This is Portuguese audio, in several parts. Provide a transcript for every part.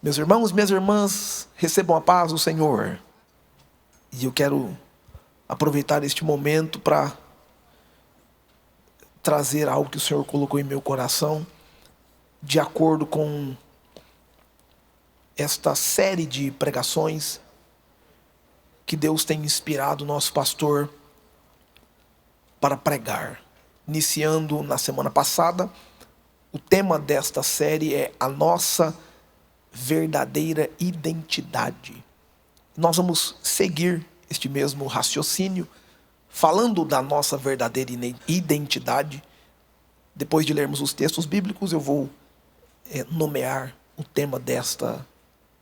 Meus irmãos, minhas irmãs, recebam a paz do Senhor. E eu quero aproveitar este momento para trazer algo que o Senhor colocou em meu coração, de acordo com esta série de pregações que Deus tem inspirado o nosso pastor para pregar. Iniciando na semana passada, o tema desta série é a nossa verdadeira identidade. Nós vamos seguir este mesmo raciocínio, falando da nossa verdadeira identidade. Depois de lermos os textos bíblicos, eu vou nomear o tema desta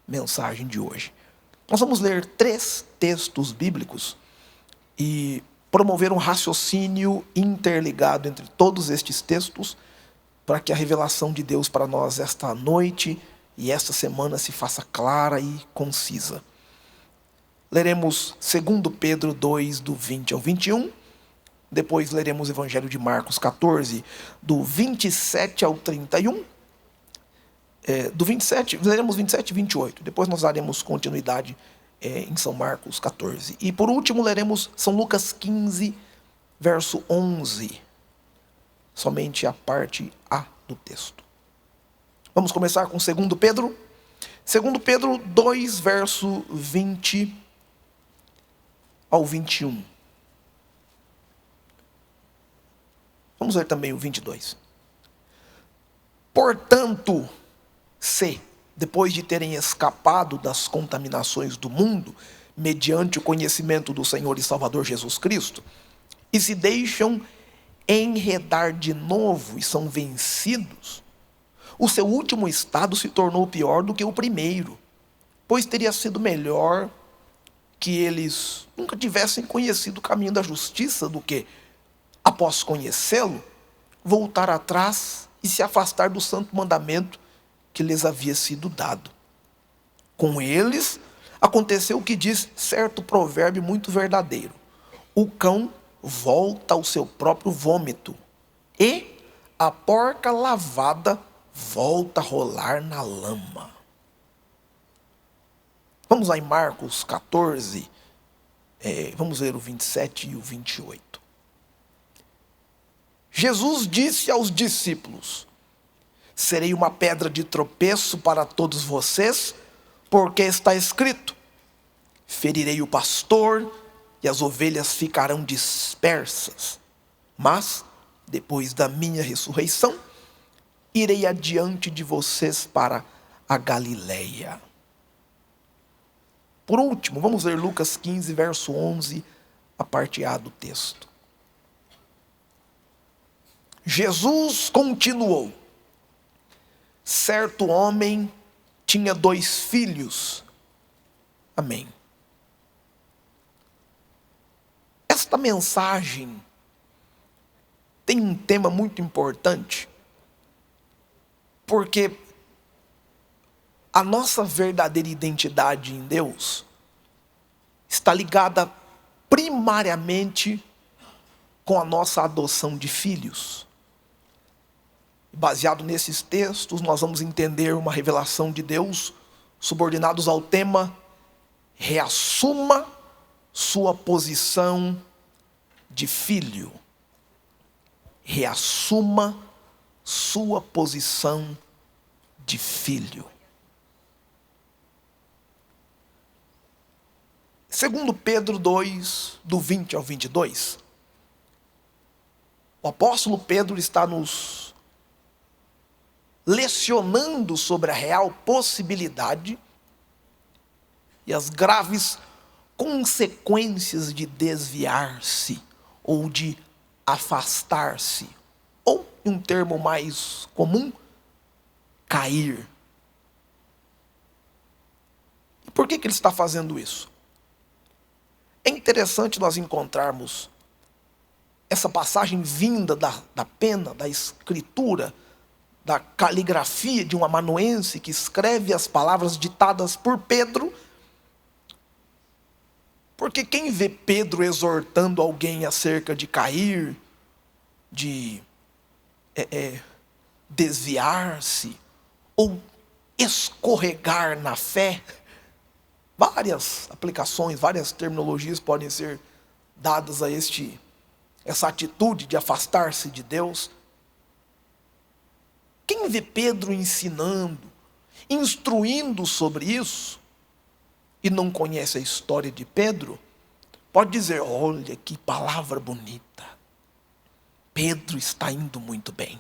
mensagem de hoje. Nós vamos ler 3 textos bíblicos e promover um raciocínio interligado entre todos estes textos, para que a revelação de Deus para nós esta noite e esta semana se faça clara e concisa. Leremos 2 Pedro 2, do 20 ao 21. Depois leremos o Evangelho de Marcos 14, do 27 ao 31. Leremos 27 e 28. Depois nós daremos continuidade em São Marcos 14. E por último leremos São Lucas 15, verso 11. Somente a parte A do texto. Vamos começar com 2 Pedro. 2 Pedro 2, verso 20 ao 21. Vamos ler também o 22. Portanto, se, depois de terem escapado das contaminações do mundo, mediante o conhecimento do Senhor e Salvador Jesus Cristo, e se deixam enredar de novo e são vencidos, o seu último estado se tornou pior do que o primeiro, pois teria sido melhor que eles nunca tivessem conhecido o caminho da justiça do que, após conhecê-lo, voltar atrás e se afastar do santo mandamento que lhes havia sido dado. Com eles aconteceu o que diz certo provérbio muito verdadeiro: o cão volta ao seu próprio vômito, e a porca lavada volta a rolar na lama. Vamos lá em Marcos 14, vamos ler o 27 e o 28. Jesus disse aos discípulos: serei uma pedra de tropeço para todos vocês, porque está escrito: ferirei o pastor e as ovelhas ficarão dispersas. Mas, depois da minha ressurreição, irei adiante de vocês para a Galileia. Por último, vamos ler Lucas 15, verso 11, a parte A do texto. Jesus continuou: certo homem tinha 2 filhos. Amém. Esta mensagem tem um tema muito importante, porque a nossa verdadeira identidade em Deus está ligada primariamente com a nossa adoção de filhos. Baseado nesses textos, nós vamos entender uma revelação de Deus subordinados ao tema: reassuma sua posição de filho. Reassuma sua posição de filho. 2 Pedro 2, do 20 ao 22. O apóstolo Pedro está nos lecionando sobre a real possibilidade e as graves consequências de desviar-se ou de afastar-se, ou, em um termo mais comum, cair. E por que ele está fazendo isso? É interessante nós encontrarmos essa passagem vinda da pena, da escritura, da caligrafia de um amanuense que escreve as palavras ditadas por Pedro, porque quem vê Pedro exortando alguém acerca de cair, de desviar-se, ou escorregar na fé, várias aplicações, várias terminologias podem ser dadas a essa atitude de afastar-se de Deus. Quem vê Pedro ensinando, instruindo sobre isso, e não conhece a história de Pedro, pode dizer: olha que palavra bonita, Pedro está indo muito bem,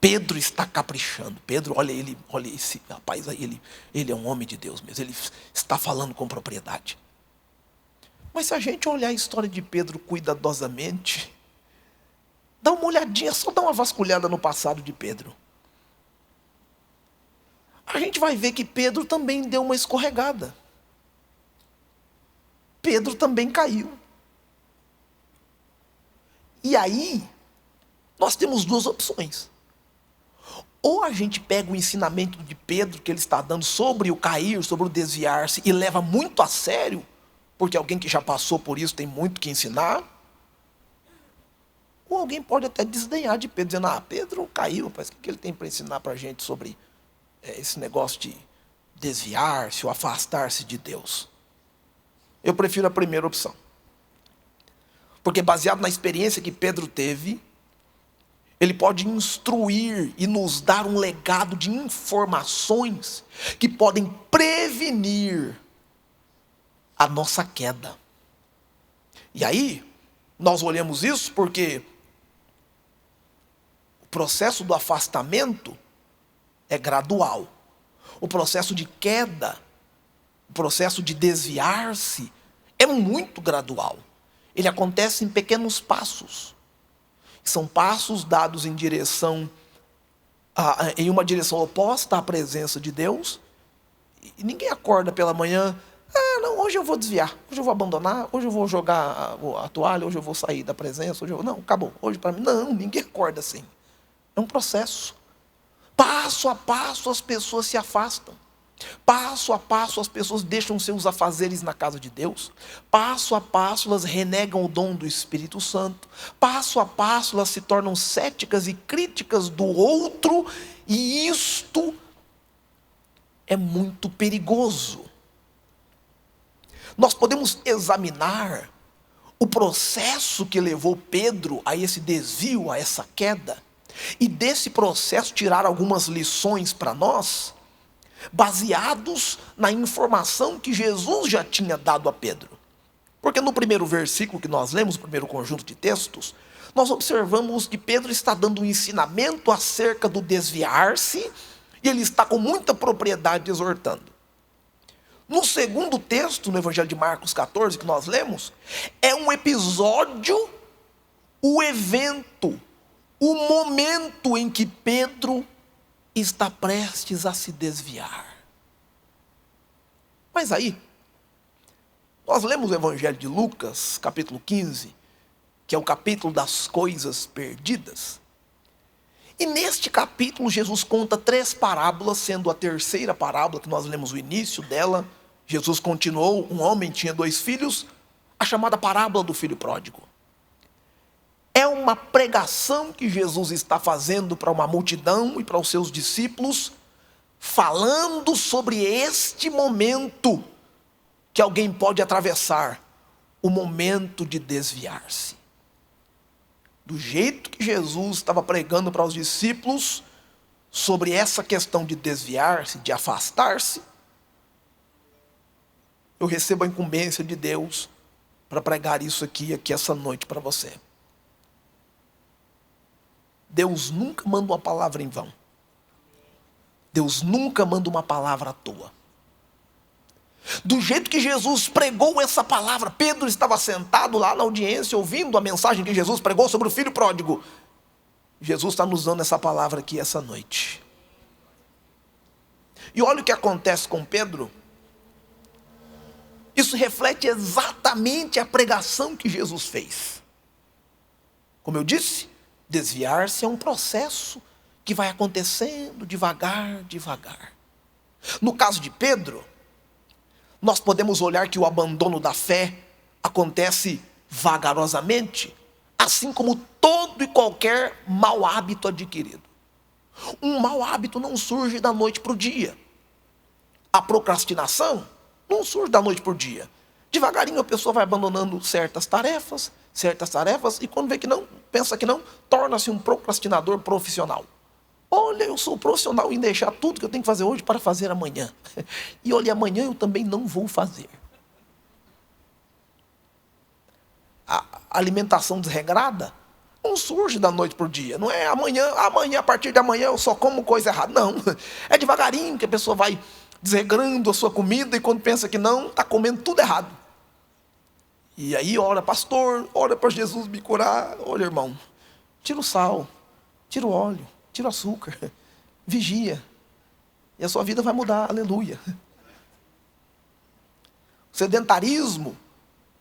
Pedro está caprichando, Pedro, olha esse rapaz aí, ele é um homem de Deus mesmo, ele está falando com propriedade. Mas se a gente olhar a história de Pedro cuidadosamente, dá uma olhadinha, só dá uma vasculhada no passado de Pedro, a gente vai ver que Pedro também deu uma escorregada. Pedro também caiu. E aí, nós temos duas opções. Ou a gente pega o ensinamento de Pedro que ele está dando sobre o cair, sobre o desviar-se, e leva muito a sério, porque alguém que já passou por isso tem muito que ensinar. Ou alguém pode até desdenhar de Pedro, dizendo: Pedro caiu, mas o que ele tem para ensinar para a gente sobre esse negócio de desviar-se ou afastar-se de Deus? Eu prefiro a primeira opção. Porque baseado na experiência que Pedro teve, ele pode instruir e nos dar um legado de informações que podem prevenir a nossa queda. E aí, nós olhamos isso porque o processo do afastamento é gradual. O processo de queda, o processo de desviar-se é muito gradual. Ele acontece em pequenos passos. São passos dados em uma direção oposta à presença de Deus. E ninguém acorda pela manhã: não, hoje eu vou desviar, hoje eu vou abandonar, hoje eu vou jogar a toalha, hoje eu vou sair da presença, não, acabou, hoje para mim. Não, ninguém acorda assim. É um processo. Passo a passo as pessoas se afastam. Passo a passo as pessoas deixam seus afazeres na casa de Deus. Passo a passo elas renegam o dom do Espírito Santo. Passo a passo elas se tornam céticas e críticas do outro. E isto é muito perigoso. Nós podemos examinar o processo que levou Pedro a esse desvio, a essa queda, e desse processo tirar algumas lições para nós, baseados na informação que Jesus já tinha dado a Pedro. Porque no primeiro versículo que nós lemos, no primeiro conjunto de textos, nós observamos que Pedro está dando um ensinamento acerca do desviar-se, e ele está com muita propriedade exortando. No segundo texto, no Evangelho de Marcos 14, que nós lemos, é um episódio, o evento, o momento em que Pedro está prestes a se desviar. Mas aí, nós lemos o Evangelho de Lucas, capítulo 15, que é o capítulo das coisas perdidas. E neste capítulo, Jesus conta 3 parábolas, sendo a terceira parábola, que nós lemos o início dela. Jesus continuou: um homem tinha 2 filhos, a chamada parábola do filho pródigo. É uma pregação que Jesus está fazendo para uma multidão e para os seus discípulos, falando sobre este momento que alguém pode atravessar, o momento de desviar-se. Do jeito que Jesus estava pregando para os discípulos sobre essa questão de desviar-se, de afastar-se, eu recebo a incumbência de Deus para pregar isso aqui essa noite para você. Deus nunca manda uma palavra em vão. Deus nunca manda uma palavra à toa. Do jeito que Jesus pregou essa palavra, Pedro estava sentado lá na audiência, ouvindo a mensagem que Jesus pregou sobre o filho pródigo. Jesus está nos dando essa palavra aqui essa noite. E olha o que acontece com Pedro. Isso reflete exatamente a pregação que Jesus fez. Como eu disse, desviar-se é um processo que vai acontecendo devagar, devagar. No caso de Pedro, nós podemos olhar que o abandono da fé acontece vagarosamente, assim como todo e qualquer mau hábito adquirido. Um mau hábito não surge da noite para o dia. A procrastinação não surge da noite por dia. Devagarinho a pessoa vai abandonando certas tarefas, e quando vê que não, pensa que não, torna-se um procrastinador profissional. Olha, eu sou profissional em deixar tudo que eu tenho que fazer hoje para fazer amanhã. E olha, amanhã eu também não vou fazer. A alimentação desregrada não surge da noite por dia. Não é amanhã, a partir de amanhã eu só como coisa errada. Não, é devagarinho que a pessoa vai desregrando a sua comida e quando pensa que não, está comendo tudo errado. E aí ora, pastor, ora para Jesus me curar. Olha, irmão, tira o sal, tira o óleo, tira o açúcar, vigia. E a sua vida vai mudar, aleluia. O sedentarismo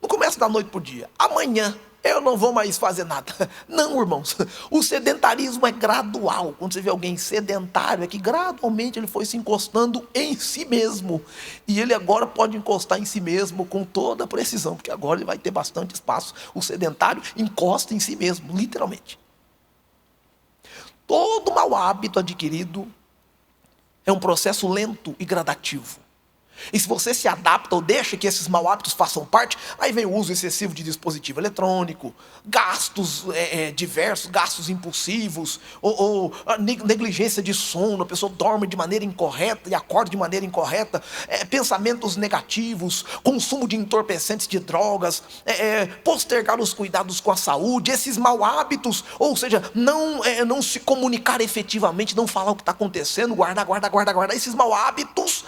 não começa da noite para o dia. Amanhã eu não vou mais fazer nada. Não, irmãos. O sedentarismo é gradual. Quando você vê alguém sedentário, é que gradualmente ele foi se encostando em si mesmo. E ele agora pode encostar em si mesmo com toda a precisão, porque agora ele vai ter bastante espaço. O sedentário encosta em si mesmo, literalmente. Todo mau hábito adquirido é um processo lento e gradativo. E se você se adapta ou deixa que esses mau hábitos façam parte, aí vem o uso excessivo de dispositivo eletrônico, gastos diversos, gastos impulsivos, ou negligência de sono, a pessoa dorme de maneira incorreta e acorda de maneira incorreta, pensamentos negativos, consumo de entorpecentes de drogas, postergar os cuidados com a saúde, esses mau hábitos, ou seja, não se comunicar efetivamente, não falar o que está acontecendo, guardar, esses mau hábitos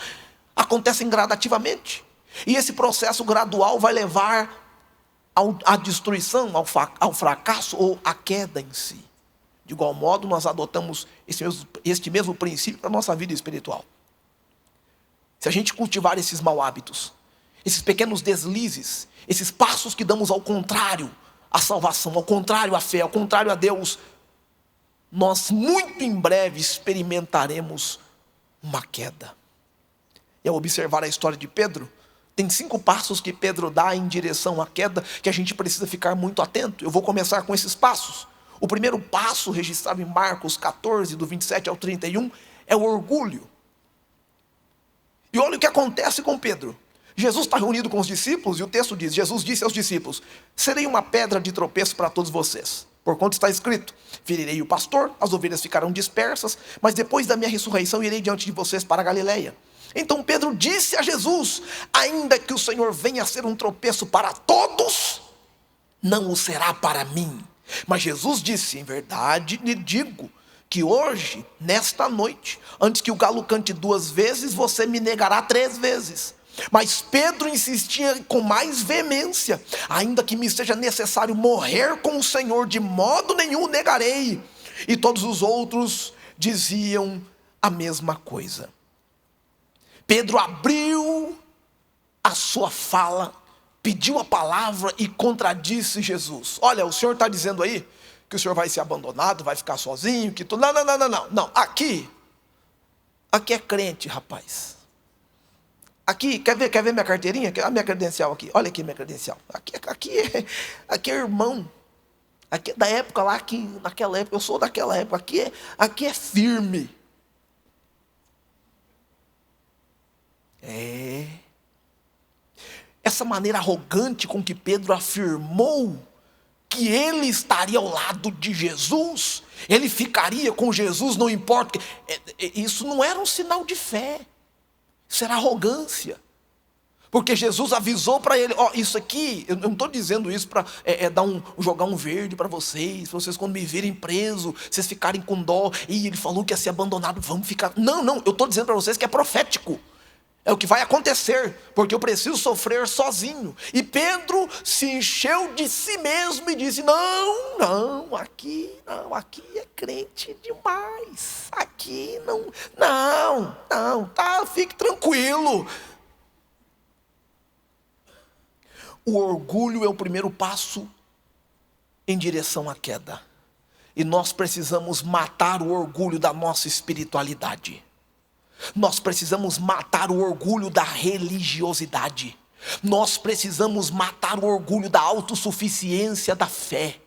acontecem gradativamente. E esse processo gradual vai levar à destruição, ao fracasso ou à queda em si. De igual modo, nós adotamos este mesmo princípio para a nossa vida espiritual. Se a gente cultivar esses mau hábitos, esses pequenos deslizes, esses passos que damos ao contrário à salvação, ao contrário à fé, ao contrário a Deus, nós muito em breve experimentaremos uma queda. E ao observar a história de Pedro, tem 5 passos que Pedro dá em direção à queda, que a gente precisa ficar muito atento. Eu vou começar com esses passos. O primeiro passo, registrado em Marcos 14, do 27 ao 31, é o orgulho. E olha o que acontece com Pedro. Jesus está reunido com os discípulos, e o texto diz, Jesus disse aos discípulos, serei uma pedra de tropeço para todos vocês. Porquanto está escrito, ferirei o pastor, as ovelhas ficarão dispersas, mas depois da minha ressurreição irei diante de vocês para a Galileia. Então Pedro disse a Jesus, ainda que o Senhor venha a ser um tropeço para todos, não o será para mim. Mas Jesus disse, em verdade lhe digo, que hoje, nesta noite, antes que o galo cante 2 vezes, você me negará 3 vezes. Mas Pedro insistia com mais veemência, ainda que me seja necessário morrer com o Senhor, de modo nenhum o negarei. E todos os outros diziam a mesma coisa. Pedro abriu a sua fala, pediu a palavra e contradisse Jesus. Olha, o senhor está dizendo aí que o senhor vai ser abandonado, vai ficar sozinho, que tudo. Não. Aqui é crente, rapaz. Aqui, quer ver minha carteirinha? A minha credencial aqui. Olha aqui minha credencial. Aqui é irmão. Aqui é da época lá, naquela época, eu sou daquela época. Aqui é firme. Essa maneira arrogante com que Pedro afirmou que ele estaria ao lado de Jesus, ele ficaria com Jesus, não importa. Isso não era um sinal de fé, isso era arrogância. Porque Jesus avisou para ele, isso aqui, eu não estou dizendo isso para jogar um verde para vocês quando me virem preso, vocês ficarem com dó, e ele falou que ia ser abandonado, vamos ficar. Não, eu estou dizendo para vocês que é profético. É o que vai acontecer, porque eu preciso sofrer sozinho. E Pedro se encheu de si mesmo e disse, não, aqui é crente demais. Aqui não, fique tranquilo. O orgulho é o primeiro passo em direção à queda. E nós precisamos matar o orgulho da nossa espiritualidade. Nós precisamos matar o orgulho da religiosidade. Nós precisamos matar o orgulho da autossuficiência da fé.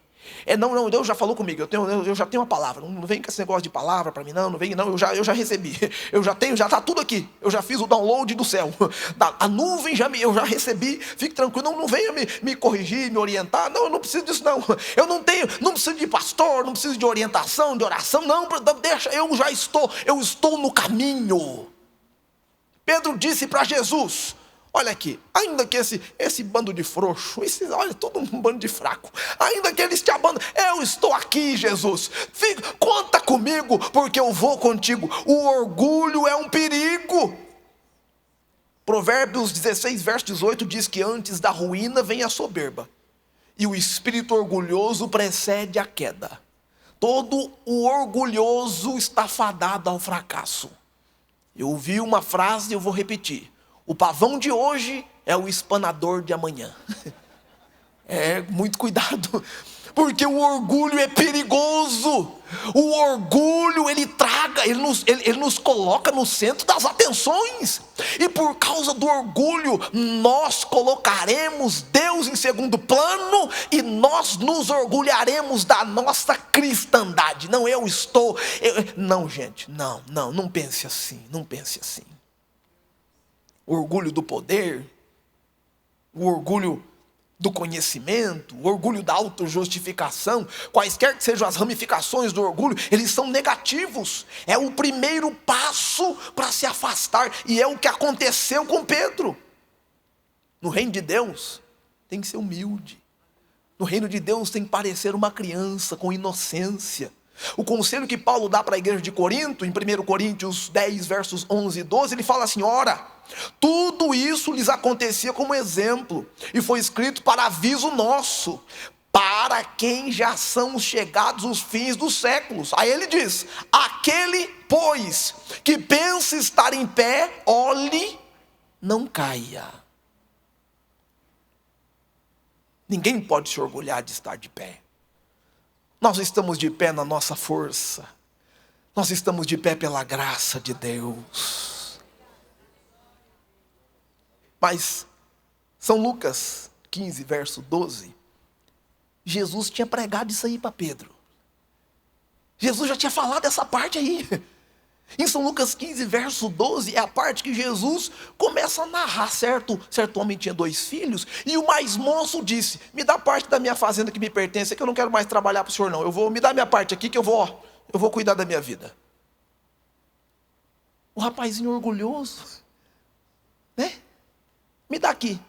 Não, Deus já falou comigo, eu já tenho uma palavra. Não vem com esse negócio de palavra para mim, não vem, não, eu já recebi. Eu já tenho, já está tudo aqui. Eu já fiz o download do céu. A nuvem eu já recebi, fique tranquilo, não venha me corrigir, me orientar. Não, eu não preciso disso, não. Eu não preciso de pastor, não preciso de orientação, de oração, não, deixa, eu estou no caminho. Pedro disse para Jesus: olha aqui, ainda que esse bando de frouxo, olha, todo um bando de fraco, ainda que eles te abandonam, eu estou aqui, Jesus, conta comigo, porque eu vou contigo. O orgulho é um perigo. Provérbios 16, verso 18 diz que antes da ruína vem a soberba, e o espírito orgulhoso precede a queda. Todo o orgulhoso está fadado ao fracasso. Eu ouvi uma frase e eu vou repetir: o pavão de hoje é o espanador de amanhã. Muito cuidado, porque o orgulho é perigoso. O orgulho, ele nos coloca no centro das atenções. E por causa do orgulho, nós colocaremos Deus em segundo plano, e nós nos orgulharemos da nossa cristandade. Não, gente, não pense assim, não pense assim. O orgulho do poder, o orgulho do conhecimento, o orgulho da autojustificação, quaisquer que sejam as ramificações do orgulho, eles são negativos. É o primeiro passo para se afastar, e é o que aconteceu com Pedro. No reino de Deus, tem que ser humilde. No reino de Deus tem que parecer uma criança com inocência. O conselho que Paulo dá para a igreja de Corinto, em 1 Coríntios 10, versos 11 e 12, ele fala assim: ora, tudo isso lhes acontecia como exemplo, e foi escrito para aviso nosso, para quem já são chegados os fins dos séculos. Aí ele diz: aquele, pois, que pensa estar em pé, olhe, não caia. Ninguém pode se orgulhar de estar de pé. Nós estamos de pé na nossa força. Nós estamos de pé pela graça de Deus. Mas São Lucas 15, verso 12, Jesus tinha pregado isso aí para Pedro. Jesus já tinha falado essa parte aí. Em São Lucas 15, verso 12, é a parte que Jesus começa a narrar. Certo homem tinha 2 filhos, e o mais moço disse: me dá parte da minha fazenda que me pertence, que eu não quero mais trabalhar para o senhor não. Me dá minha parte aqui que eu vou cuidar da minha vida. O rapazinho orgulhoso, né? Me dá aqui.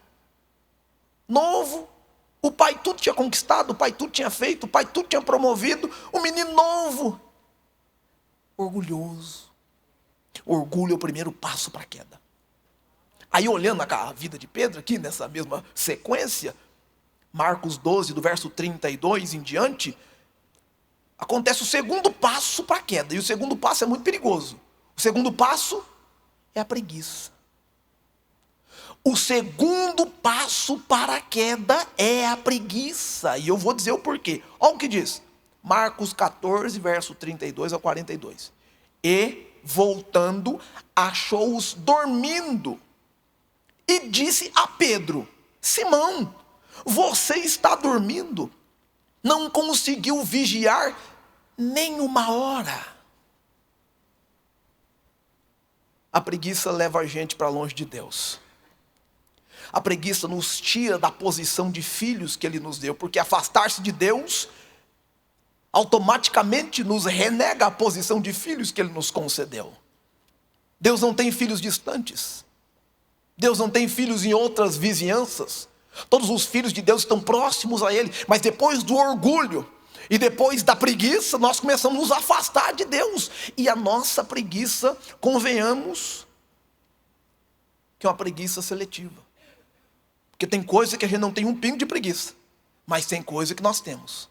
Novo, o pai tudo tinha conquistado, o pai tudo tinha feito, o pai tudo tinha promovido. O menino novo, orgulhoso. O orgulho é o primeiro passo para a queda. Aí, olhando a vida de Pedro aqui, nessa mesma sequência, Marcos 12, do verso 32 em diante, acontece o segundo passo para a queda. E o segundo passo é muito perigoso. O segundo passo é a preguiça. O segundo passo para a queda é a preguiça. E eu vou dizer o porquê. Olha o que diz. Marcos 14, verso 32 a 42. E, voltando, achou-os dormindo. E disse a Pedro: Simão, você está dormindo? Não conseguiu vigiar nem uma hora. A preguiça leva a gente para longe de Deus. A preguiça nos tira da posição de filhos que Ele nos deu, porque afastar-se de Deus automaticamente nos renega a posição de filhos que Ele nos concedeu. Deus não tem filhos distantes. Deus não tem filhos em outras vizinhanças. Todos os filhos de Deus estão próximos a Ele. Mas depois do orgulho e depois da preguiça, nós começamos a nos afastar de Deus. E a nossa preguiça, convenhamos, que é uma preguiça seletiva. Porque tem coisa que a gente não tem um pingo de preguiça, mas tem coisa que nós temos.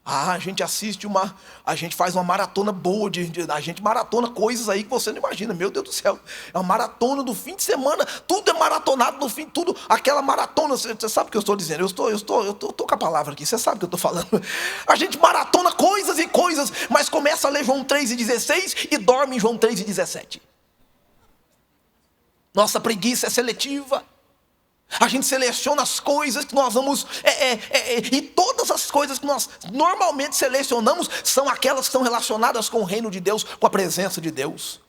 A gente a gente faz uma maratona boa, a gente maratona coisas aí que você não imagina. Meu Deus do céu, é uma maratona do fim de semana, tudo é maratonado no fim, tudo, aquela maratona, você sabe o que eu estou dizendo, eu estou com a palavra aqui, você sabe o que eu estou falando. A gente maratona coisas e coisas, mas começa a ler João 3,16 e dorme em João 3,17. Nossa preguiça é seletiva. A gente seleciona as coisas que nós vamos, e todas as as coisas que nós normalmente selecionamos são aquelas que estão relacionadas com o reino de Deus, com a presença de Deus.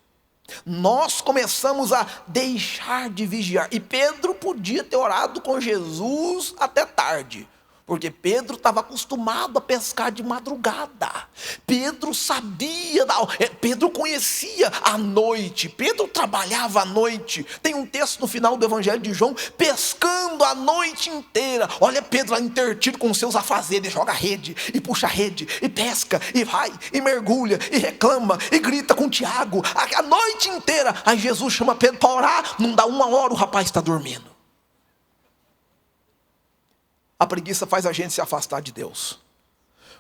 Nós começamos a deixar de vigiar. E Pedro podia ter orado com Jesus até tarde, porque Pedro estava acostumado a pescar de madrugada. Pedro sabia, Pedro conhecia a noite. Pedro trabalhava à noite. Tem um texto no final do Evangelho de João, pescando a noite inteira. Olha Pedro lá intertido com seus afazeres, joga rede, e puxa rede, e pesca, e vai, e mergulha, e reclama, e grita com Tiago, a noite inteira. Aí Jesus chama Pedro para orar, não dá 1 hora, o rapaz está dormindo. A preguiça faz a gente se afastar de Deus.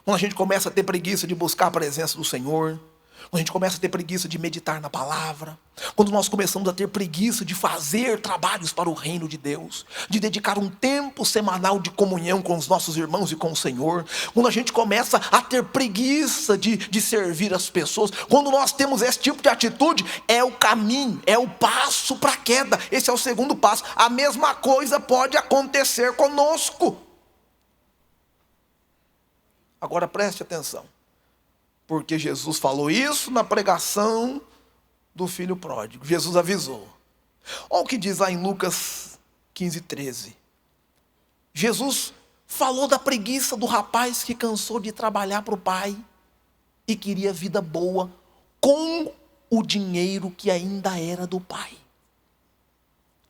Quando a gente começa a ter preguiça de buscar a presença do Senhor, quando a gente começa a ter preguiça de meditar na palavra, quando nós começamos a ter preguiça de fazer trabalhos para o reino de Deus, de dedicar um tempo semanal de comunhão com os nossos irmãos e com o Senhor, quando a gente começa a ter preguiça de servir as pessoas, quando nós temos esse tipo de atitude, é o caminho, é o passo para a queda. Esse é o segundo passo. A mesma coisa pode acontecer conosco. Agora preste atenção, porque Jesus falou isso na pregação do filho pródigo. Jesus avisou. Olha o que diz lá em Lucas 15:13. Jesus falou da preguiça do rapaz que cansou de trabalhar para o pai e queria vida boa com o dinheiro que ainda era do pai.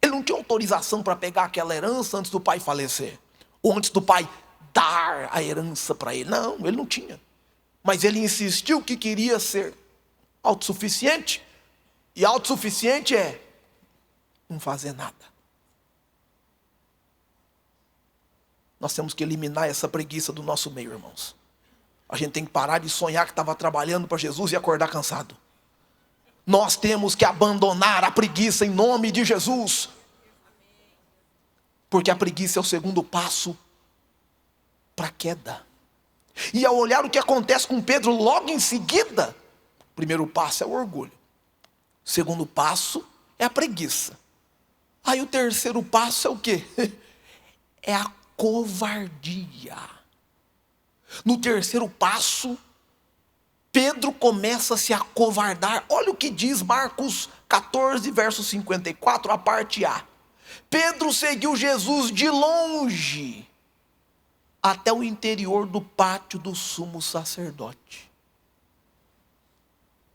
Ele não tinha autorização para pegar aquela herança antes do pai falecer, ou antes do pai dar a herança para ele. Não, ele não tinha. Mas ele insistiu que queria ser autossuficiente. E autossuficiente é não fazer nada. Nós temos que eliminar essa preguiça do nosso meio, irmãos. A gente tem que parar de sonhar que estava trabalhando para Jesus e acordar cansado. Nós temos que abandonar a preguiça em nome de Jesus. Porque a preguiça é o segundo passo para a queda. E ao olhar o que acontece com Pedro logo em seguida, o primeiro passo é o orgulho. O segundo passo é a preguiça. Aí o terceiro passo é o quê? É a covardia. No terceiro passo, Pedro começa a se acovardar. Olha o que diz Marcos 14, verso 54, a parte A. Pedro seguiu Jesus de longe até o interior do pátio do sumo sacerdote.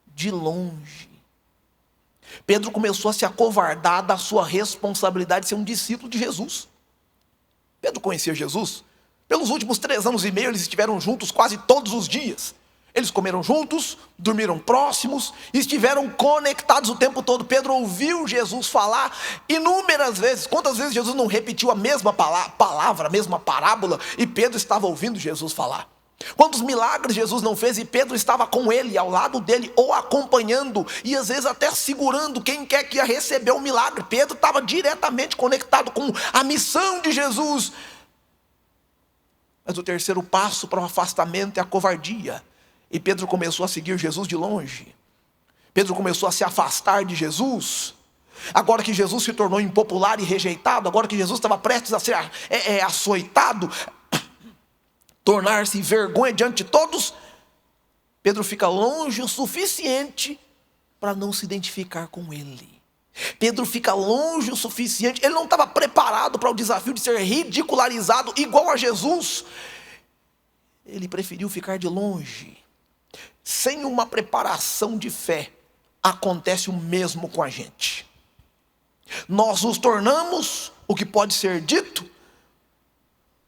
De longe. Pedro começou a se acovardar da sua responsabilidade de ser um discípulo de Jesus. Pedro conhecia Jesus. Pelos últimos 3 anos e meio, eles estiveram juntos quase todos os dias. Eles comeram juntos, dormiram próximos, estiveram conectados o tempo todo. Pedro ouviu Jesus falar inúmeras vezes. Quantas vezes Jesus não repetiu a mesma palavra, a mesma parábola, e Pedro estava ouvindo Jesus falar? Quantos milagres Jesus não fez e Pedro estava com ele, ao lado dele, ou acompanhando, e às vezes até segurando quem quer que ia receber o milagre. Pedro estava diretamente conectado com a missão de Jesus. Mas o terceiro passo para o afastamento é a covardia. E Pedro começou a seguir Jesus de longe. Pedro começou a se afastar de Jesus. Agora que Jesus se tornou impopular e rejeitado, agora que Jesus estava prestes a ser açoitado, tornar-se vergonha diante de todos, Pedro fica longe o suficiente para não se identificar com ele. Pedro fica longe o suficiente, ele não estava preparado para o desafio de ser ridicularizado igual a Jesus. Ele preferiu ficar de longe. Sem uma preparação de fé, acontece o mesmo com a gente. Nós nos tornamos, o que pode ser dito,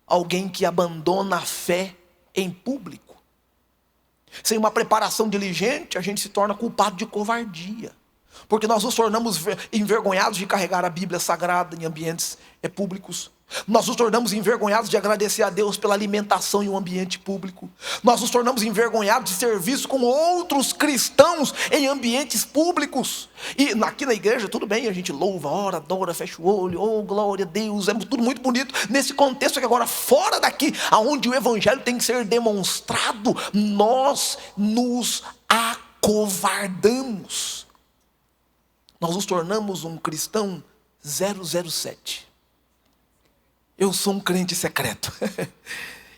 alguém que abandona a fé em público. Sem uma preparação diligente, a gente se torna culpado de covardia. Porque nós nos tornamos envergonhados de carregar a Bíblia Sagrada em ambientes públicos. Nós nos tornamos envergonhados de agradecer a Deus pela alimentação em um ambiente público. Nós nos tornamos envergonhados de ser vistos com outros cristãos em ambientes públicos. E aqui na igreja, tudo bem, a gente louva, ora, adora, fecha o olho, oh glória a Deus, é tudo muito bonito. Nesse contexto que agora, fora daqui, aonde o evangelho tem que ser demonstrado, nós nos acovardamos. Nós nos tornamos um cristão 007. Eu sou um crente secreto.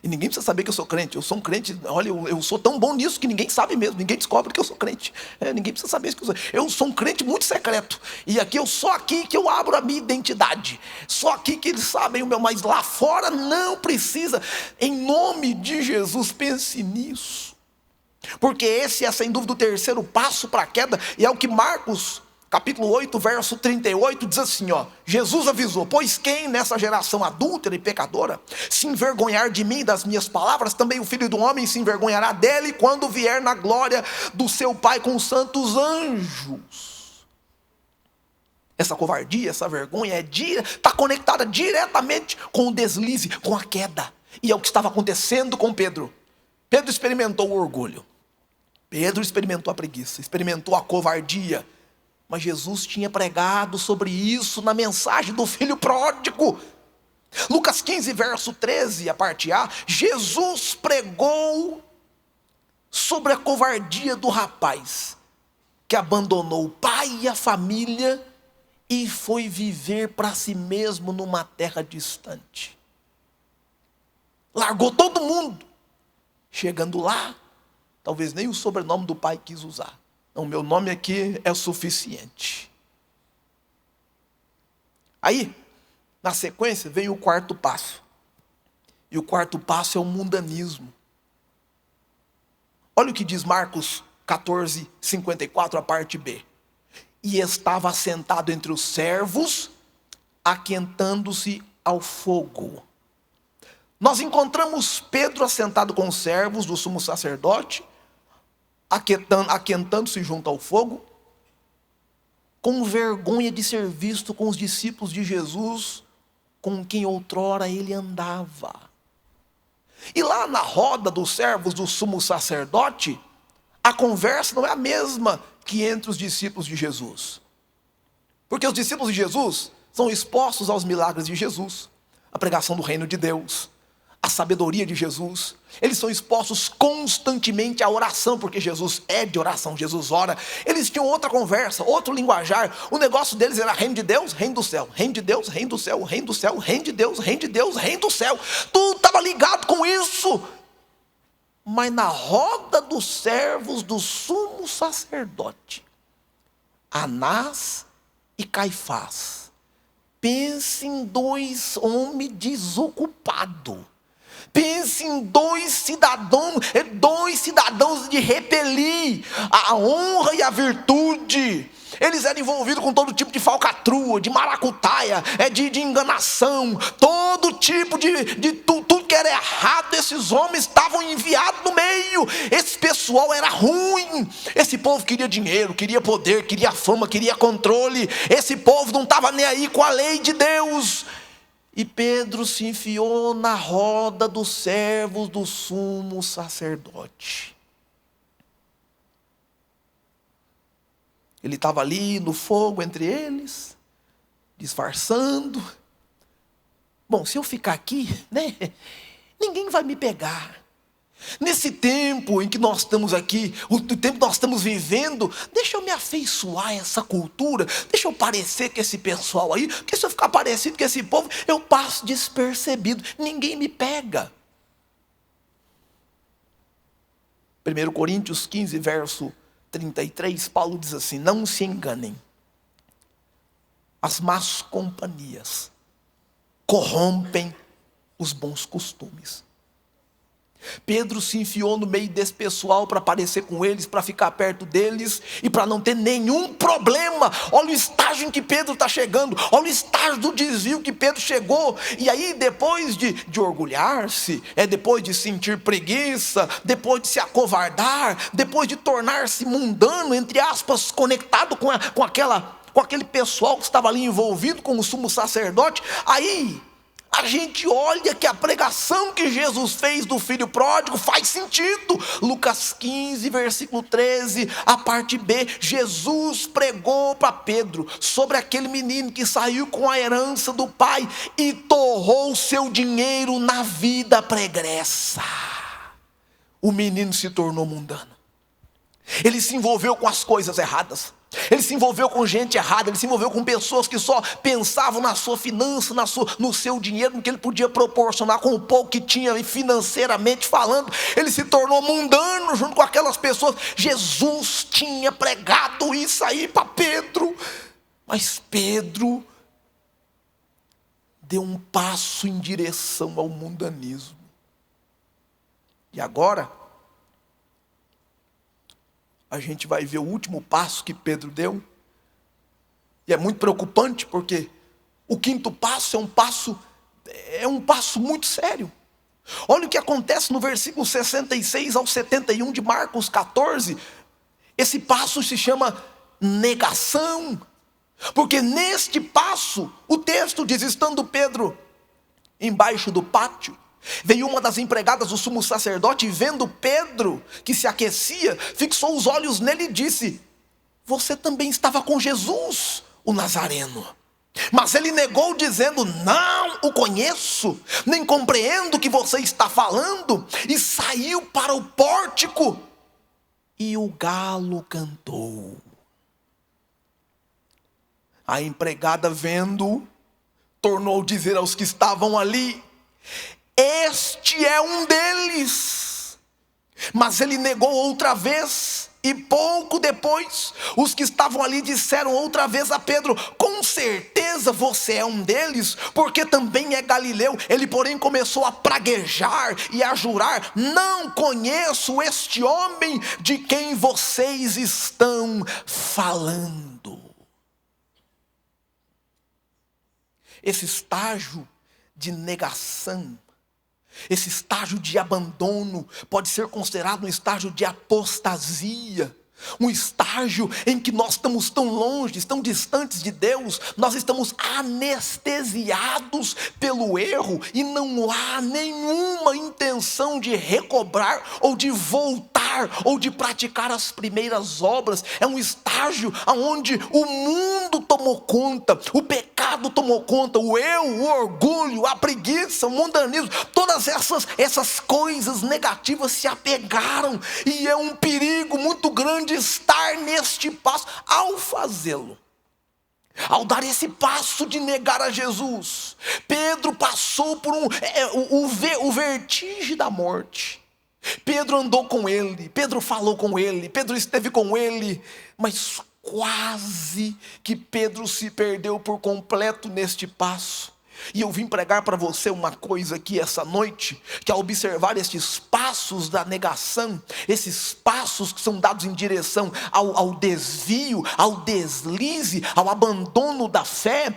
E ninguém precisa saber que eu sou crente. Eu sou um crente, olha, eu sou tão bom nisso que ninguém sabe mesmo. Ninguém descobre que eu sou crente. Ninguém precisa saber isso que eu sou. Eu sou um crente muito secreto. E aqui só aqui que eu abro a minha identidade. Só aqui que eles sabem o meu. Mas lá fora não precisa. Em nome de Jesus, pense nisso. Porque esse é sem dúvida o terceiro passo para a queda. E é o que Marcos capítulo 8, verso 38, diz assim, Jesus avisou: pois quem nessa geração adúltera e pecadora se envergonhar de mim e das minhas palavras, também o Filho do Homem se envergonhará dele quando vier na glória do seu Pai com os santos anjos. Essa covardia, essa vergonha está conectada diretamente com o deslize, com a queda. E é o que estava acontecendo com Pedro. Pedro experimentou o orgulho, Pedro experimentou a preguiça, experimentou a covardia. Mas Jesus tinha pregado sobre isso na mensagem do filho pródigo. Lucas 15, verso 13, a parte A. Jesus pregou sobre a covardia do rapaz que abandonou o pai e a família e foi viver para si mesmo numa terra distante. Largou todo mundo. Chegando lá, talvez nem o sobrenome do pai quis usar. O meu nome aqui é suficiente. Aí, na sequência, vem o quarto passo. E o quarto passo é o mundanismo. Olha o que diz Marcos 14, 54, a parte B. E estava assentado entre os servos, aquentando-se ao fogo. Nós encontramos Pedro assentado com os servos do sumo sacerdote, aquentando-se junto ao fogo, com vergonha de ser visto com os discípulos de Jesus, com quem outrora ele andava. E lá na roda dos servos do sumo sacerdote, a conversa não é a mesma que entre os discípulos de Jesus. Porque os discípulos de Jesus são expostos aos milagres de Jesus, a pregação do reino de Deus, a sabedoria de Jesus. Eles são expostos constantemente à oração, porque Jesus é de oração, Jesus ora. Eles tinham outra conversa, outro linguajar. O negócio deles era reino de Deus, reino do céu. Reino de Deus, reino do céu, reino do céu, reino de Deus, reino de Deus, reino do céu. Tudo estava ligado com isso. Mas na roda dos servos do sumo sacerdote, Anás e Caifás, pense em dois homens desocupados. Pense em dois cidadãos de repelir a honra e a virtude. Eles eram envolvidos com todo tipo de falcatrua, de maracutaia, de enganação, todo tipo de tudo que era errado. Esses homens estavam enviados no meio. Esse pessoal era ruim. Esse povo queria dinheiro, queria poder, queria fama, queria controle. Esse povo não estava nem aí com a lei de Deus. E Pedro se enfiou na roda dos servos do sumo sacerdote. Ele estava ali no fogo entre eles, disfarçando. Bom, se eu ficar aqui, ninguém vai me pegar. Nesse tempo em que nós estamos aqui, o tempo que nós estamos vivendo, deixa eu me afeiçoar a essa cultura, deixa eu parecer com esse pessoal aí, porque se eu ficar parecido com esse povo, eu passo despercebido, ninguém me pega. 1 Coríntios 15, verso 33, Paulo diz assim: não se enganem, as más companhias corrompem os bons costumes. Pedro se enfiou no meio desse pessoal para aparecer com eles, para ficar perto deles e para não ter nenhum problema. Olha o estágio em que Pedro está chegando, olha o estágio do desvio que Pedro chegou. E aí depois de orgulhar-se, depois de sentir preguiça, depois de se acovardar, depois de tornar-se mundano, entre aspas, conectado com aquele pessoal que estava ali envolvido com o sumo sacerdote, aí a gente olha que a pregação que Jesus fez do filho pródigo faz sentido. Lucas 15, versículo 13, a parte B. Jesus pregou para Pedro sobre aquele menino que saiu com a herança do pai e torrou seu dinheiro na vida pregressa. O menino se tornou mundano. Ele se envolveu com as coisas erradas. Ele se envolveu com gente errada, ele se envolveu com pessoas que só pensavam na sua finança, no seu dinheiro, no que ele podia proporcionar com o pouco que tinha financeiramente falando. Ele se tornou mundano junto com aquelas pessoas. Jesus tinha pregado isso aí para Pedro, mas Pedro deu um passo em direção ao mundanismo. E agora a gente vai ver o último passo que Pedro deu. E é muito preocupante, porque o quinto passo é um passo muito sério. Olha o que acontece no versículo 66 ao 71 de Marcos 14. Esse passo se chama negação. Porque neste passo, o texto diz: estando Pedro embaixo do pátio, veio uma das empregadas do sumo sacerdote, e vendo Pedro, que se aquecia, fixou os olhos nele e disse: você também estava com Jesus, o Nazareno. Mas ele negou, dizendo: não o conheço, nem compreendo o que você está falando. E saiu para o pórtico, e o galo cantou. A empregada, vendo, tornou a dizer aos que estavam ali: este é um deles. Mas ele negou outra vez, e pouco depois, os que estavam ali disseram outra vez a Pedro: com certeza você é um deles, porque também é galileu. Ele, porém, começou a praguejar e a jurar: não conheço este homem de quem vocês estão falando. Esse estágio de negação, esse estágio de abandono, pode ser considerado um estágio de apostasia. Um estágio em que nós estamos tão longe, tão distantes de Deus, nós estamos anestesiados pelo erro, e não há nenhuma intenção de recobrar, ou de voltar, ou de praticar as primeiras obras. É um estágio onde o mundo tomou conta, o pecado tomou conta, o eu, o orgulho, a preguiça, o mundanismo, todas essas coisas negativas se apegaram, e é um perigo muito grande estar neste passo. Ao fazê-lo, ao dar esse passo de negar a Jesus, Pedro passou por o vertigem da morte. Pedro andou com ele, Pedro falou com ele, Pedro esteve com ele, mas quase que Pedro se perdeu por completo neste passo. E eu vim pregar para você uma coisa aqui essa noite, que ao observar estes passos da negação, esses passos que são dados em direção ao desvio, ao deslize, ao abandono da fé,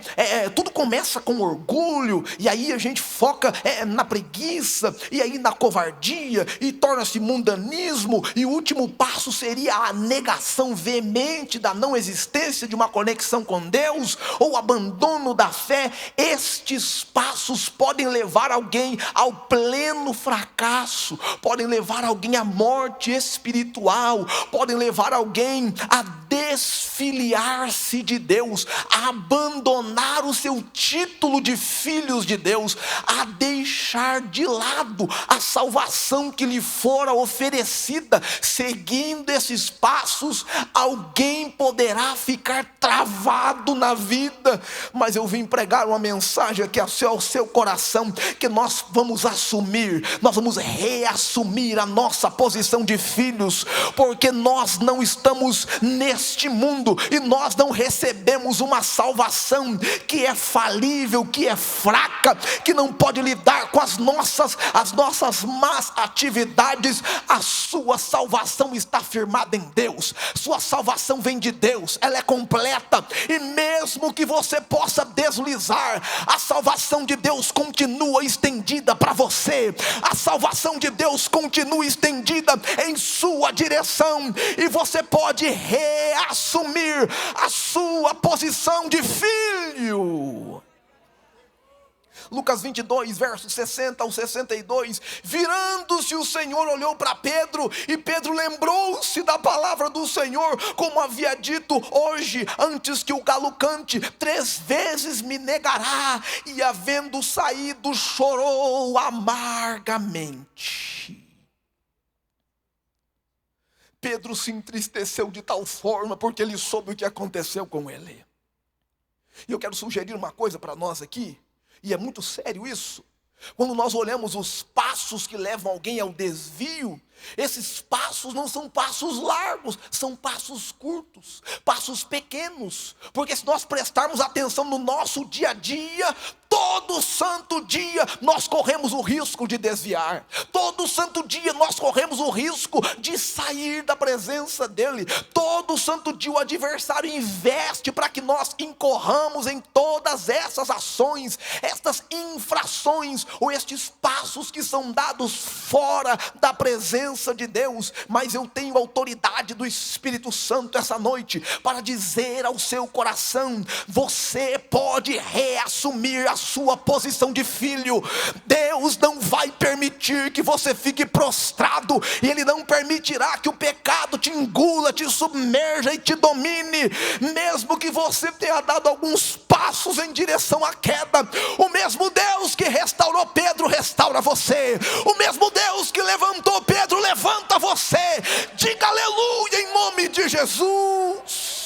tudo começa com orgulho, e aí a gente foca na preguiça, e aí na covardia, e torna-se mundanismo, e o último passo seria a negação veemente da não existência de uma conexão com Deus, ou abandono da fé. Estes passos podem levar alguém ao pleno fracasso, podem levar alguém à morte espiritual, podem levar alguém a desfiliar-se de Deus, a abandonar o seu título de filhos de Deus, a deixar de lado a salvação que lhe fora oferecida. Seguindo esses passos, alguém poderá ficar travado na vida. Mas eu vim pregar uma mensagem aqui ao seu coração, que nós vamos reassumir a nossa posição de filhos, porque nós não estamos neste mundo, e nós não recebemos uma salvação que é falível, que é fraca, que não pode lidar com as nossas más atividades. A sua salvação está firmada em Deus, sua salvação vem de Deus, ela é completa, e mesmo que você possa deslizar, a salvação de Deus continua estendida para você, a salvação de Deus continua estendida em sua direção, e você pode reassumir a sua posição de filho. Lucas 22, versos 60 ao 62, virando-se o Senhor olhou para Pedro, e Pedro lembrou-se da palavra do Senhor, como havia dito: hoje, antes que o galo cante, 3 vezes me negará. E havendo saído, chorou amargamente. Pedro se entristeceu de tal forma porque ele soube o que aconteceu com ele. E eu quero sugerir uma coisa para nós aqui, e é muito sério isso. Quando nós olhamos os passos que levam alguém ao desvio, esses passos não são passos largos, são passos curtos, passos pequenos. Porque se nós prestarmos atenção no nosso dia a dia, todo santo dia nós corremos o risco de desviar. Todo santo dia nós corremos o risco de sair da presença dele. Todo santo dia o adversário investe para que nós incorramos em todas essas ações, estas infrações, ou estes passos que são dados fora da presença de Deus. Mas eu tenho autoridade do Espírito Santo essa noite para dizer ao seu coração: você pode reassumir a sua posição de filho. Deus não vai permitir que você fique prostrado, e Ele não permitirá que o pecado te engula, te submerja e te domine. Mesmo que você tenha dado alguns passos em direção à queda, o mesmo Deus que restaurou Pedro restaura você. O mesmo Deus que levantou Pedro levanta você. Diga aleluia em nome de Jesus.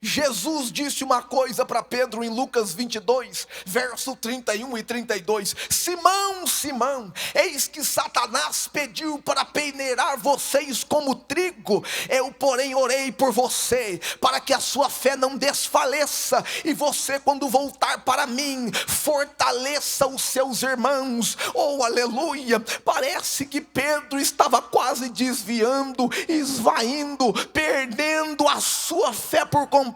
Jesus disse uma coisa para Pedro em Lucas 22, verso 31 e 32. Simão, Simão, eis que Satanás pediu para peneirar vocês como trigo. Eu, porém, orei por você, para que a sua fé não desfaleça. E você, quando voltar para mim, fortaleça os seus irmãos. Oh, aleluia. Parece que Pedro estava quase desviando, esvaindo, perdendo a sua fé por completo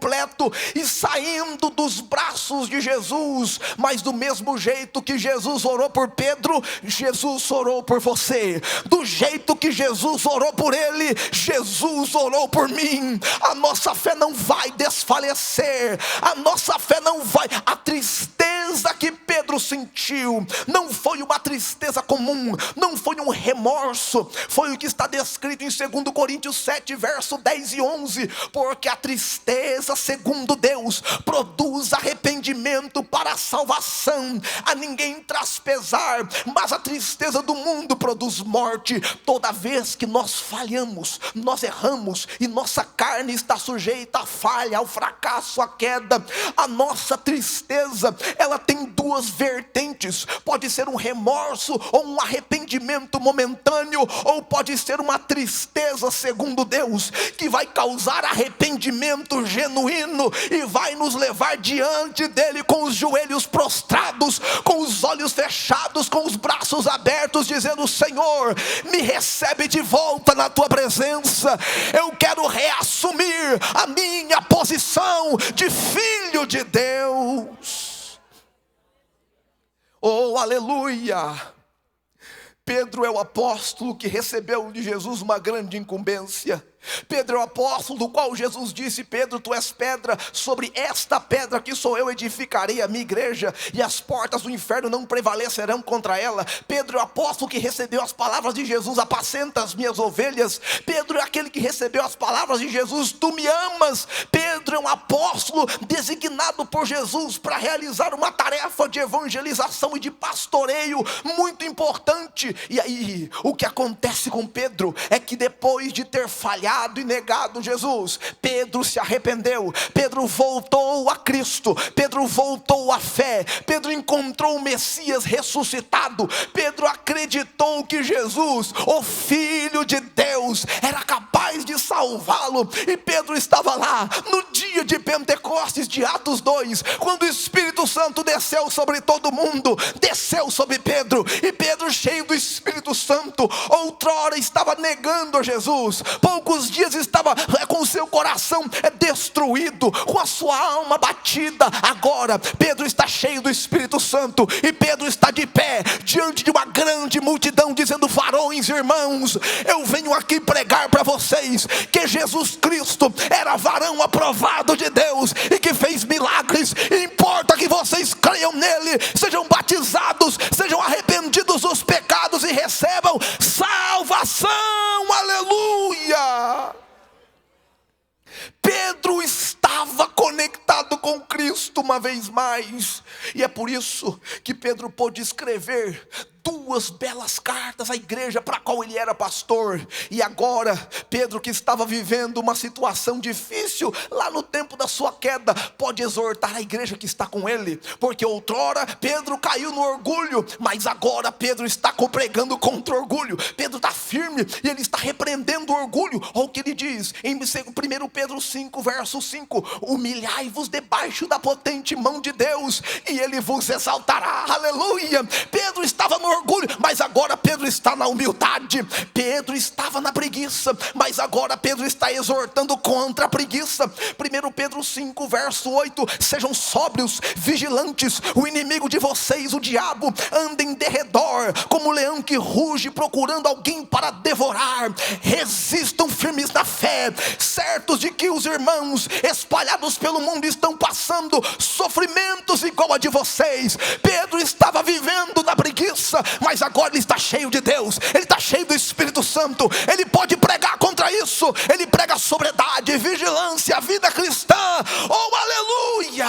e saindo dos braços de Jesus. Mas do mesmo jeito que Jesus orou por Pedro, Jesus orou por você. Do jeito que Jesus orou por ele, Jesus orou por mim. A nossa fé não vai desfalecer, a nossa fé não vai. A tristeza que Pedro sentiu não foi uma tristeza comum, não foi um remorso, foi o que está descrito em 2 Coríntios 7, verso 10 e 11. Porque a tristeza, segundo Deus, produz arrependimento para a salvação. A ninguém traz pesar, mas a tristeza do mundo produz morte. Toda vez que nós falhamos, nós erramos, e nossa carne está sujeita à falha, ao fracasso, à queda, a nossa tristeza, ela tem duas vertentes. Pode ser um remorso ou um arrependimento momentâneo, ou pode ser uma tristeza segundo Deus, que vai causar arrependimento genuíno e vai nos levar diante dele com os joelhos prostrados, com os olhos fechados, com os braços abertos, dizendo: Senhor, me recebe de volta na tua presença. Eu quero reassumir a minha posição de filho de Deus. Oh, aleluia! Pedro é o apóstolo que recebeu de Jesus uma grande incumbência. Pedro é o apóstolo do qual Jesus disse: Pedro, tu és pedra, sobre esta pedra que sou eu edificarei a minha igreja, e as portas do inferno não prevalecerão contra ela. Pedro é o apóstolo que recebeu as palavras de Jesus: apacenta as minhas ovelhas. Pedro é aquele que recebeu as palavras de Jesus: tu me amas. Pedro é um apóstolo designado por Jesus para realizar uma tarefa de evangelização e de pastoreio muito importante. E aí, o que acontece com Pedro é que depois de ter falhado e negado Jesus, Pedro se arrependeu, Pedro voltou a Cristo, Pedro voltou à fé, Pedro encontrou o Messias ressuscitado, Pedro acreditou que Jesus, o Filho de Deus, era capaz de salvá-lo. E Pedro estava lá no dia de Pentecostes, de Atos 2, quando o Espírito Santo desceu sobre todo mundo, desceu sobre Pedro, e Pedro, cheio do Espírito Santo, outrora estava negando a Jesus, poucos dias estava com o seu coração destruído, com a sua alma batida. Agora Pedro está cheio do Espírito Santo, e Pedro está de pé diante de uma grande multidão, dizendo: varões, irmãos, eu venho aqui pregar para vocês que Jesus Cristo era varão aprovado de Deus e que fez milagres. E importa que vocês creiam nele, sejam batizados, sejam arrependidos dos pecados e recebam salvação. Aleluia! Pedro estava conectado com Cristo. Cristo uma vez mais. E é por isso que Pedro pôde escrever duas belas cartas à igreja para a qual ele era pastor. E agora, Pedro, que estava vivendo uma situação difícil lá no tempo da sua queda, pode exortar a igreja que está com ele, porque outrora Pedro caiu no orgulho, mas agora Pedro está pregando contra o orgulho. Pedro está firme e ele está repreendendo o orgulho. Olha o que ele diz em 1 Pedro 5, verso 5: humilhai-vos debaixo da potente mão de Deus, e ele vos exaltará. Aleluia. Pedro estava no orgulho, mas agora Pedro está na humildade. Pedro estava na preguiça, mas agora Pedro está exortando contra a preguiça. 1 Pedro 5, verso 8: sejam sóbrios, vigilantes. O inimigo de vocês, o diabo, anda em derredor como um leão que ruge, procurando alguém para devorar. Resistam firmes na fé, certos de que os irmãos espalhados pelo mundo estão passando sofrimentos igual a de vocês. Pedro estava vivendo na preguiça, mas agora ele está cheio de Deus, ele está cheio do Espírito Santo. Ele pode pregar contra isso. Ele prega sobriedade, vigilância, vida cristã. Oh, aleluia!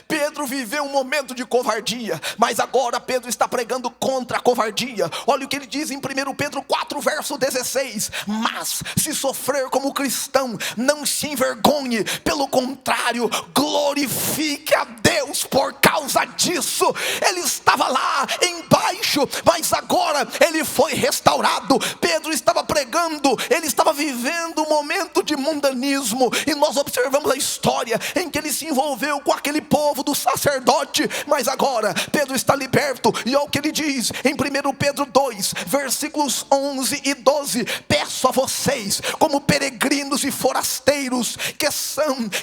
Pedro viveu um momento de covardia, mas agora Pedro está pregando contra a covardia. Olha o que ele diz em 1 Pedro 4, verso 16: mas se sofrer como cristão, não se envergonhe, pelo contrário, glorifique a Deus por causa disso. Ele estava lá embaixo, mas agora ele foi restaurado. Pedro estava pregando, ele estava vivendo um momento de mundanismo, e nós observamos a história em que ele se envolveu com aquele povo do sacerdote, mas agora Pedro está liberto. E olha o que ele diz em 1 Pedro 2, versículos 11 e 12: peço a vocês, como peregrinos e forasteiros,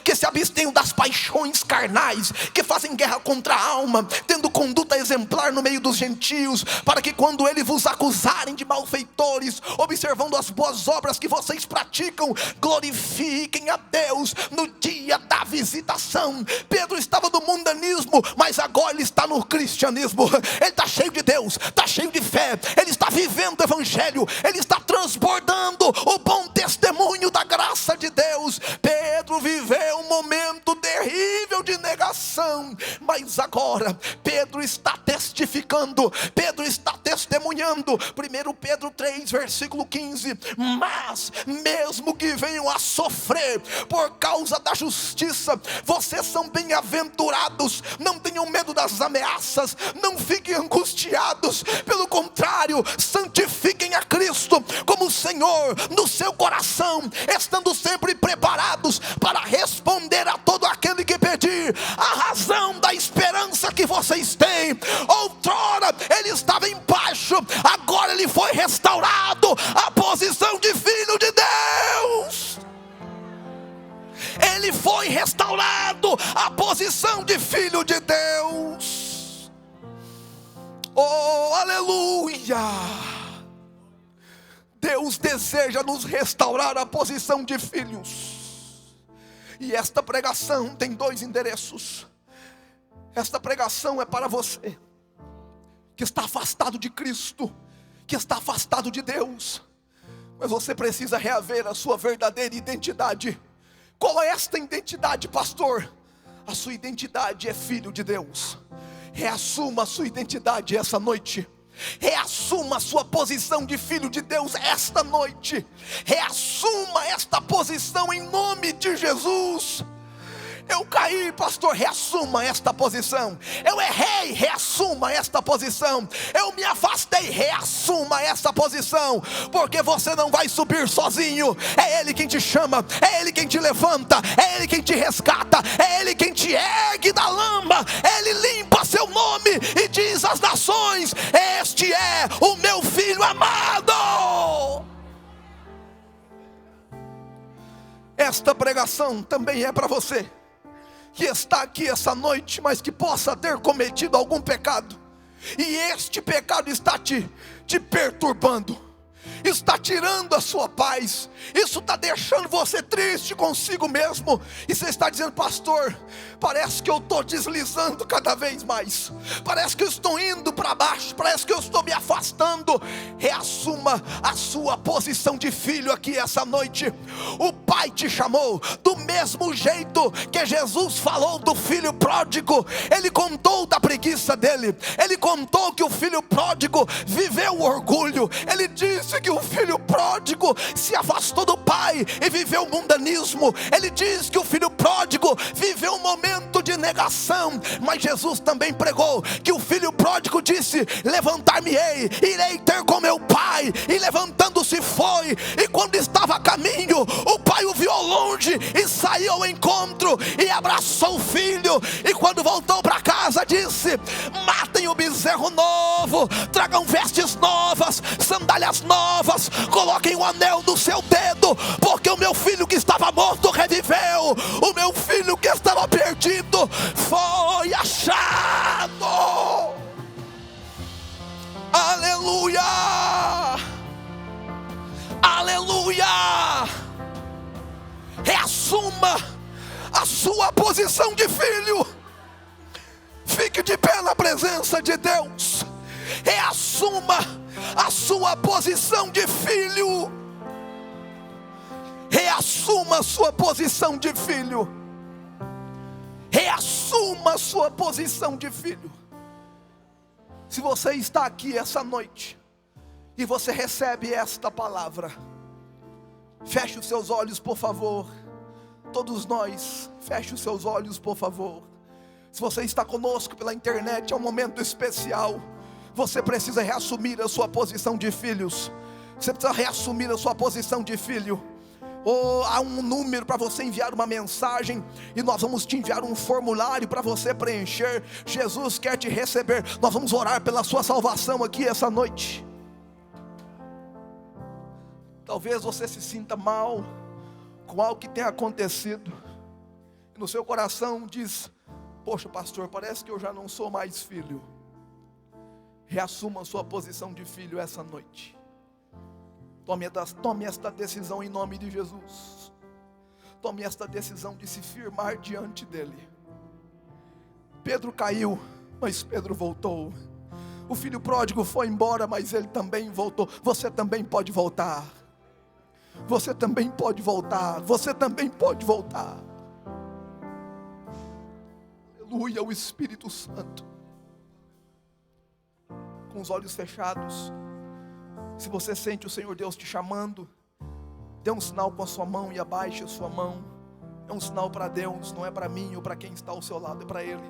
que se abstenham das paixões carnais, que fazem guerra contra a alma, tendo conduta exemplar no meio dos gentios, para que quando eles vos acusarem de malfeitores, observando as boas obras que vocês praticam, glorifiquem a Deus no dia da visitação. Pedro estava no mundanismo, mas agora ele está no cristianismo. Ele está cheio de Deus, está cheio de fé, ele está vivendo o evangelho, ele está transbordando o bom testemunho da graça de Deus. Pedro viveu um momento terrível de negação, mas agora Pedro está testificando, Pedro está testemunhando. 1 Pedro 3, versículo 15: mas mesmo que venham a sofrer por causa da justiça, vocês são bem-aventurados. Não tenham medo das ameaças, não fiquem angustiados, pelo contrário, santifiquem a Cristo como Senhor no seu coração, estando sempre preparados para responder a todo aquele que pedir a razão da esperança que vocês têm. Outrora ele estava embaixo, agora ele foi restaurado à posição de filho de Deus. Ele foi restaurado à posição de filho de Deus. Oh, aleluia! Deus deseja nos restaurar à posição de filhos. E esta pregação tem dois endereços. Esta pregação é para você que está afastado de Cristo, que está afastado de Deus, mas você precisa reaver a sua verdadeira identidade. Qual é esta identidade, pastor? A sua identidade é filho de Deus. Reassuma a sua identidade essa noite. Reassuma a sua posição de filho de Deus esta noite. Reassuma esta posição em nome de Jesus. Eu caí, pastor, reassuma esta posição. Eu errei, reassuma esta posição. Eu me afastei, reassuma esta posição. Porque você não vai subir sozinho. É Ele quem te chama, é Ele quem te levanta, é Ele quem te resgata, é Ele quem te ergue da lama. Ele limpa seu nome e diz às nações: este é o meu filho amado. Esta pregação também é para você que está aqui essa noite, mas que possa ter cometido algum pecado, e este pecado está te perturbando. está tirando a sua paz, isso está deixando você triste consigo mesmo, e você está dizendo: pastor, parece que eu estou deslizando cada vez mais, parece que eu estou indo para baixo, parece que eu estou me afastando. Reassuma a sua posição de filho aqui essa noite. O Pai te chamou do mesmo jeito que Jesus falou do filho pródigo. Ele contou da preguiça dele, ele contou que o filho pródigo viveu o orgulho, ele disse que o filho pródigo se afastou do pai e viveu o mundanismo, ele diz que o filho pródigo viveu um momento de negação. Mas Jesus também pregou que o filho pródigo disse: levantar-me-ei, irei ter com meu pai. E levantando-se foi, e quando estava a caminho, o pai o viu ao longe e saiu ao encontro e abraçou o filho. E quando voltou para casa disse: matem o bezerro novo, tragam vestes novas, sandálias novas, coloquem um anel no seu dedo, porque o meu filho que estava morto reviveu, o meu filho que estava perdido foi achado. Aleluia, aleluia. Reassuma a sua posição de filho. Fique de pé na presença de Deus. Reassuma a sua posição de filho. Reassuma a sua posição de filho. Reassuma a sua posição de filho. Se você está aqui essa noite e você recebe esta palavra, feche os seus olhos, por favor. Todos nós, feche os seus olhos, por favor. Se você está conosco pela internet, é um momento especial. Você precisa reassumir a sua posição de filhos. Você precisa reassumir a sua posição de filho. Há um número para você enviar uma mensagem, e nós vamos te enviar um formulário para você preencher. Jesus quer te receber. Nós vamos orar pela sua salvação aqui essa noite. Talvez você se sinta mal com algo que tenha acontecido, e no seu coração diz: poxa, pastor, parece que eu já não sou mais filho. Reassuma a sua posição de filho essa noite. Tome esta decisão em nome de Jesus. Tome esta decisão de se firmar diante dele. Pedro caiu, mas Pedro voltou. O filho pródigo foi embora, mas ele também voltou. Você também pode voltar. Você também pode voltar. Você também pode voltar. Aleluia, o Espírito Santo. Com os olhos fechados, se você sente o Senhor Deus te chamando, dê um sinal com a sua mão e abaixe a sua mão. É um sinal para Deus, não é para mim ou para quem está ao seu lado, é para Ele.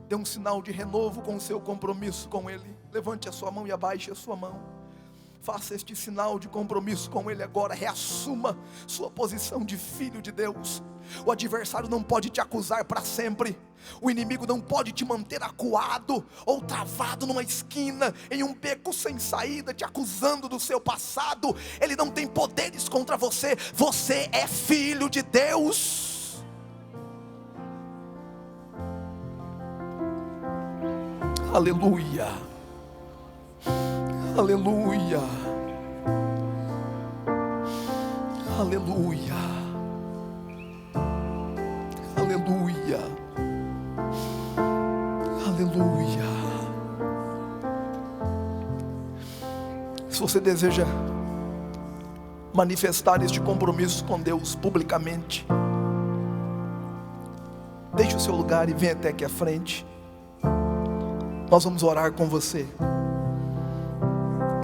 Dê um sinal de renovo com o seu compromisso com Ele. Levante a sua mão e abaixe a sua mão. Faça este sinal de compromisso com Ele agora. Reassuma sua posição de filho de Deus. O adversário não pode te acusar para sempre. O inimigo não pode te manter acuado ou travado numa esquina, em um beco sem saída, te acusando do seu passado. Ele não tem poderes contra você. Você é filho de Deus. Aleluia. Aleluia. Aleluia. Aleluia. Aleluia. Se você deseja manifestar este compromisso com Deus publicamente, deixe o seu lugar e venha até aqui à frente. Nós vamos orar com você.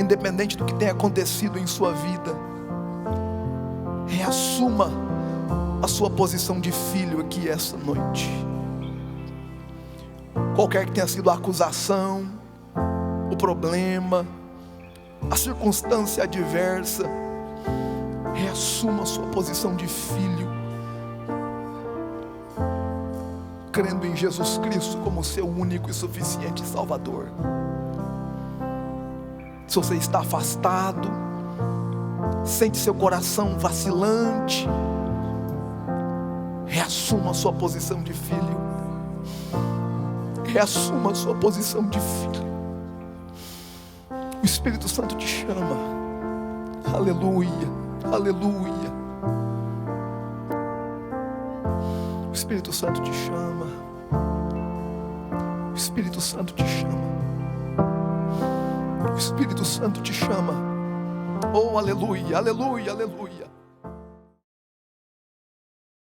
Independente do que tenha acontecido em sua vida, reassuma a sua posição de filho aqui essa noite. Qualquer que tenha sido a acusação, o problema, a circunstância adversa, reassuma a sua posição de filho, crendo em Jesus Cristo como seu único e suficiente Salvador. Se você está afastado, sente seu coração vacilante, reassuma a sua posição de filho. Reassuma a sua posição de filho. O Espírito Santo te chama. Aleluia, aleluia. O Espírito Santo te chama. O Espírito Santo te chama. O Espírito Santo te chama. Oh, aleluia, aleluia, aleluia.